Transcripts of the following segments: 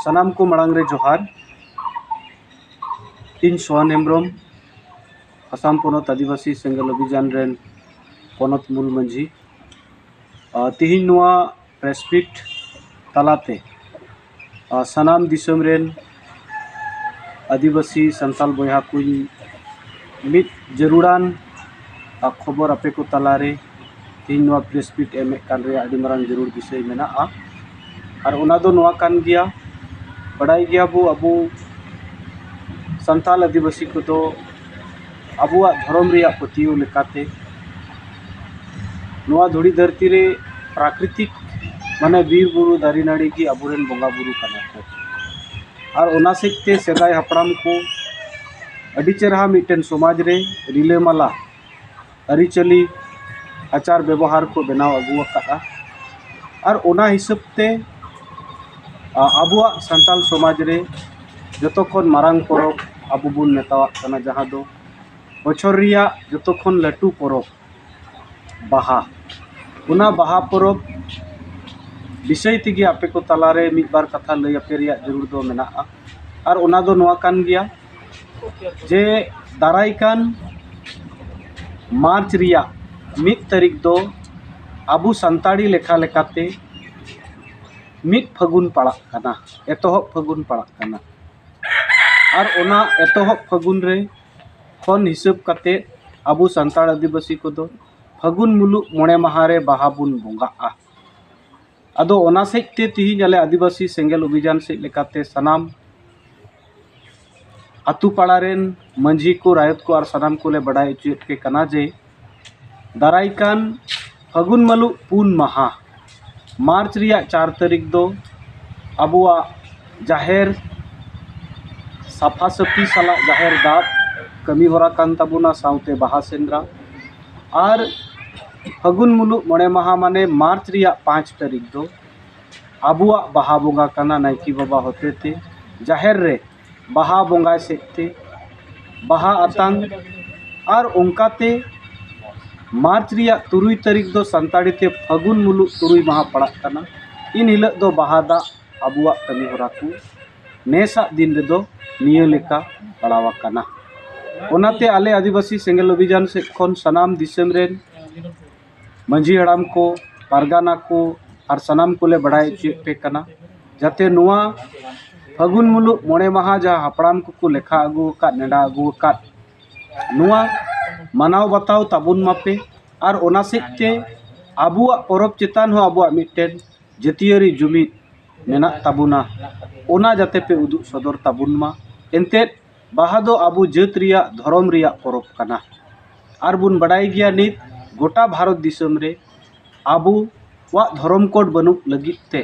सनाम को मड़ांग रे जोहार। इन सोहान हेम्ब्रम आसाम पोनत आदिवासी सेंगल अभियान रेन पोनत मूल मंझी तिहिन नुआ प्रेसमिट तलाते सनाम दिसम रेन आदिवासी संताल बयहा कुछ मित जरूरान खबर आपे को तलारे तिहिन नुआ प्रेसमिट एम कान रे आदि मारांग जरूर विषय मेना और ओना दो नुआ कान गिया बड़ाई गिया बो अबो संताल आदिवासी को तो अबुआ धर्म रिया पतियो लेकाते नुआ धुड़ी धरती रे प्राकृतिक माने बीर बुरु दारी नाड़ी की अबुरेन बोंगा बुरु कना को और ओना सेते सेदाय हपड़ाम को अडी चरहा मिटन समाज रे रिलेमाला अरिचली आचार व्यवहार को बनाव अगुआ का और ओना हिसाब ते अबुआ संताल समाज रे जतोखन मारांग परब अबु बुन मेतावा कना जहां दो बछर रिया जतोखन लटू परब बाहा उना बाहा परब विषय तेगी आपे को तलारे मिद बार कथा लय आपे रिया जरूर दो मेना और ओना दो नोआ कान गिया जे दाराई कान मार्च रिया मिद तारीख दो अबु संताड़ी लेखा लेकाते मिद फगुन पड़ा कना एतोहब फगुन पड़ा कना और ओना एतोहब फगुन रे खन हिसाब काते अबु संताड़ आदिवासी को दो फगुन मुलुक मोड़े महारे बाहा बुन बोंगा आदो ओना सेते तिहिन आले आदिवासी सेंगेल अभियान से लेकाते सनाम आतु पाड़ा रेन मंझी को रायत को और सनाम को ले बड़ाई चुत के कना जे दाराई कान फगुन मुलुक पुन महा मार्च रिया 4 तारीख दो अबुआ जाहेर साफा सफी साला जाहेर दाब कमी होरा कान ताबुना साउते बाहा सेंद्रा और फगुन मुलुक मोड़े महा माने मार्च रिया 5 तारीख दो अबुआ बाहा बोंगा कना नाइकी बाबा होते थे जाहेर रे बाहा बोंगा सेते बाहा आतांग और उनकाते मार्च रिया 3 तारीख दो संताड़ी ते फगुन मुलुक 3 माहा पड़ा कना इन हिल दो बाहा दा अबुआ कमी होरा को नेसा दिन रे दो निये लेका पड़ावा कना ओनाते आले आदिवासी सेंगल अभियान से खन सनाम दिसम रेन मंझी हड़ाम को पारगाना को और सनाम को ले बढ़ाई चेक पे कना जाते नुआ फगुन मुलुक मोड़े महा जहाँ हपड़ाम को लेखा अगु का नेडा अगु का नुआ मनाव बताओ ताबुन मापे और ओना सेते अबुआ परब चेतान हो अबुआ मिटेन जतियरी जुमिद मेना ताबुना ओना जाते पे उदु सदर ताबुन मा एनते बाहा दो अबु जत रिया धर्म रिया परब कना और बुन बड़ाई गिया नित गोटा भारत दिसम रे अबु वा धर्म कोड बनुक लगित ते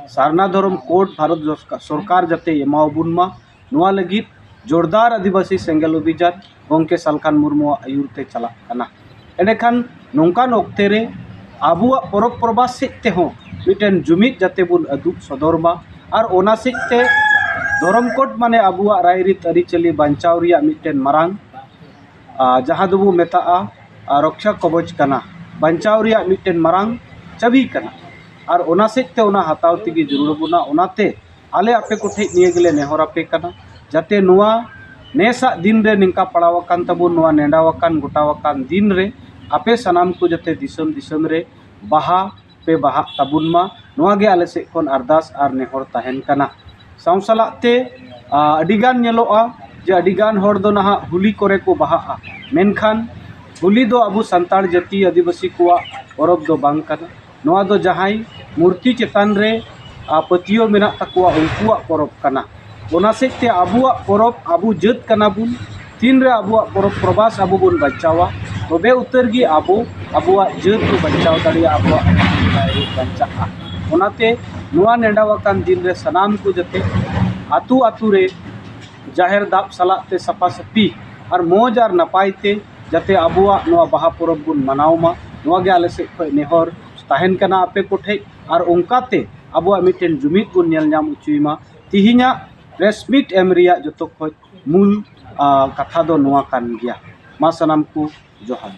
सारना धर्म कोड भारत सरकार जाते एमावबुन मा नुआ लगित जोरदार आदिवासी सेंगल अभियान गोंके सालखान मुर्मु आयुरते चला कना एडेखान नोंकान ओक्ते रे अबुआ परब प्रबास सेते हो मिटेन जुमिद जाते बुन अदुक सदरमा और ओना सेते धर्म कोड माने अबुआ रायरित अरिचली बांचाव रिया मिटेन मारांग जहां दबु मेता रक्षा कवच कना बांचाव रिया मिटेन मारांग चाबी कना और ओना सेते ओना हताव तिगी जरूर बुना ओनाते आले आपे को ठे निये गेले नेहर आपे कना जाते नुआ नेसा दिन रे निंका पड़ावाकान तबुन नुआ नेडावाकान गोटावाकान दिन रे आपे सनाम को जाते दिसम दिसम रे बाहा पे बाहा ताबुन मा नुआ गे आले से कोन अरदास और नेहर ताहेन कना साउसलाते अडिगान नेलोआ जे अडिगान होर दो नहा हुली करे को बाहा मेनखान हुली दो अबु संताड़ जाति आदिवासी को परब दो बांग कना नुआ दो जहाई मूर्ति चेतान रे पतियो मेना तकुआ उनकुआ परब कना ओना सेते अबुआ परब अबु जत कना बुन तीन रे अबुआ परब प्रबास अबु बुन बचावा तबे उतर गी अबु अबुआ जत को बचाव दाड़िया अबुआ बचा ओनाते नुआ नेडावाकान दिन रे सनाम को जते आतु आतु रे जाहेर दाब सलाते सफा सफी और मौज और नपायते जाते अबुआ नुआ बाहा परब बुन मनाव मा नुआ गे आले से नेहर ताहेन कना आपे को ठे और उनकाते अबुआ मिटेन जुमिद बुन नेल नाम उचुईमा तिहिना प्रेसमिट एम रिया जतो खoj मूल कथा दो नुआ कान गिया मा सनाम को जोहार।